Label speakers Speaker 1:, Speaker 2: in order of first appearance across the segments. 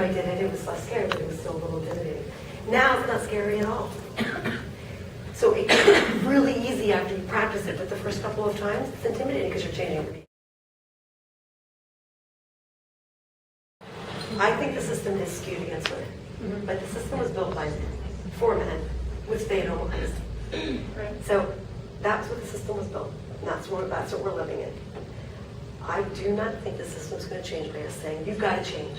Speaker 1: time I did it, it was less scary, but it was still a little intimidating. Now it's not scary at all. So it can be really easy after you practice it, but the first couple of times, it's intimidating because you're changing your behavior. I think the system is skewed against women, but the system was built for men, which they normalized.
Speaker 2: Right.
Speaker 1: So that's what the system was built, and that's what we're living in. I do not think the system's going to change by us saying, you've got to change.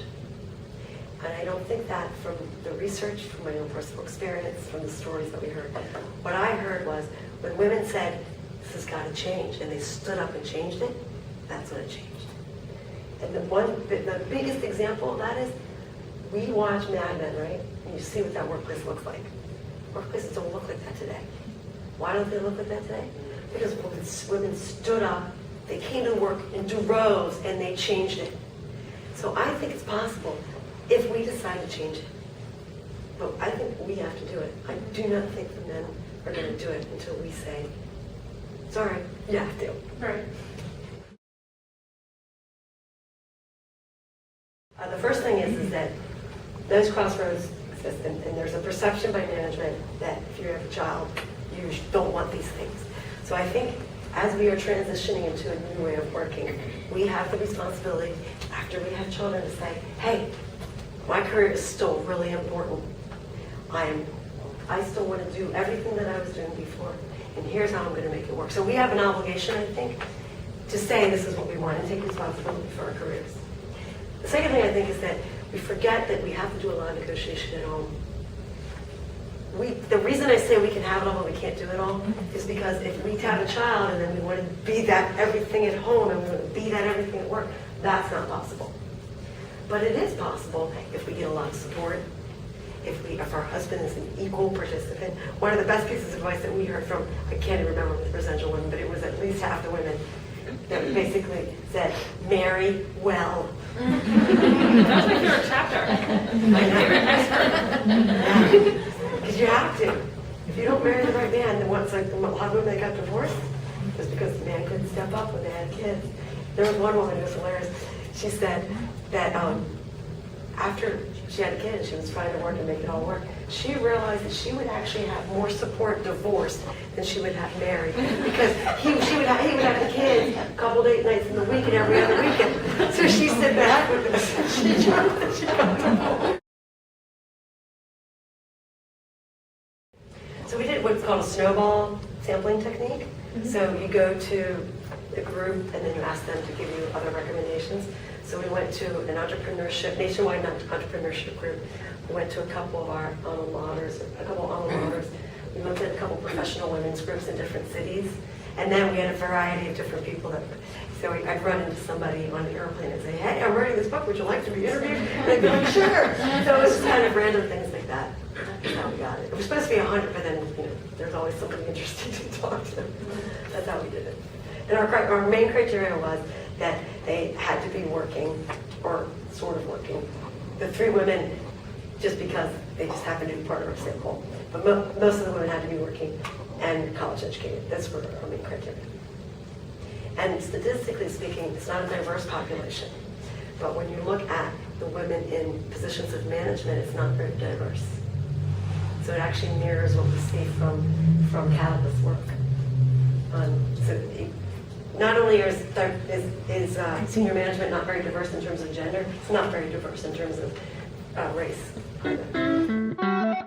Speaker 1: And I don't think that from the research, from my own personal experience, from the stories that we heard. What I heard was, when women said, this has got to change, and they stood up and changed it, that's when it changed. And the biggest example of that is, we watch Mad Men, right? And you see what that workplace looks like. Workplaces don't look like that today. Why don't they look like that today? Because women stood up, they came to work in droves, and they changed it. So I think it's possible if we decide to change it. But I think we have to do it. I do not think the men are going to do it until we say, sorry, you have to.
Speaker 2: Right.
Speaker 1: The first thing is that those crossroads exist, and there's a perception by management that if you have a child, you don't want these things. So I think as we are transitioning into a new way of working, we have the responsibility, after we have children, to say, hey, my career is still really important. I still want to do everything that I was doing before, and here's how I'm going to make it work. So we have an obligation, I think, to say this is what we want and take responsibility for our careers. The second thing I think is that we forget that we have to do a lot of negotiation at home. The reason I say we can have it all but we can't do it all is because if we have a child and then we want to be that everything at home and we want to be that everything at work, that's not possible. But it is possible if we get a lot of support, if our husband is an equal participant. One of the best pieces of advice that we heard from, I can't even remember the percentage of women, but it was at least half the women, that basically said, marry well.
Speaker 2: That's my favorite chapter. My favorite expert.
Speaker 1: Because you have to. If you don't marry the right man, then what's like a lot of women that got divorced just because the man couldn't step up when they had kids. There was one woman who was hilarious. She said that after she had a kid and she was trying to work and make it all work, she realized that she would actually have more support divorced than she would have married, because he would have the kids a couple date nights in the week and every other weekend. So she said that with us. She got divorced. So we did what's called a snowball sampling technique. So you go to the group and then you ask them to give you other recommendations. So we went to an nationwide entrepreneurship group. We went to a couple of our alma maters. We looked at a couple professional women's groups in different cities. And then we had a variety of different people so I'd run into somebody on the airplane and say, hey, I'm writing this book, would you like to be interviewed? And they'd be like, sure. So it was just kind of random things like that. That's how we got it. It was supposed to be 100, but then, there's always somebody interesting to talk to. That's how we did it. And our main criteria was that they had to be working, or sort of working. The 3 women, just because they just happened to be part of our sample. But most of the women had to be working and college educated. That's were our main criteria. And statistically speaking, it's not a diverse population. But when you look at the women in positions of management, it's not very diverse. So it actually mirrors what we see from Catalyst's work. Not only is senior management not very diverse in terms of gender, it's not very diverse in terms of race either.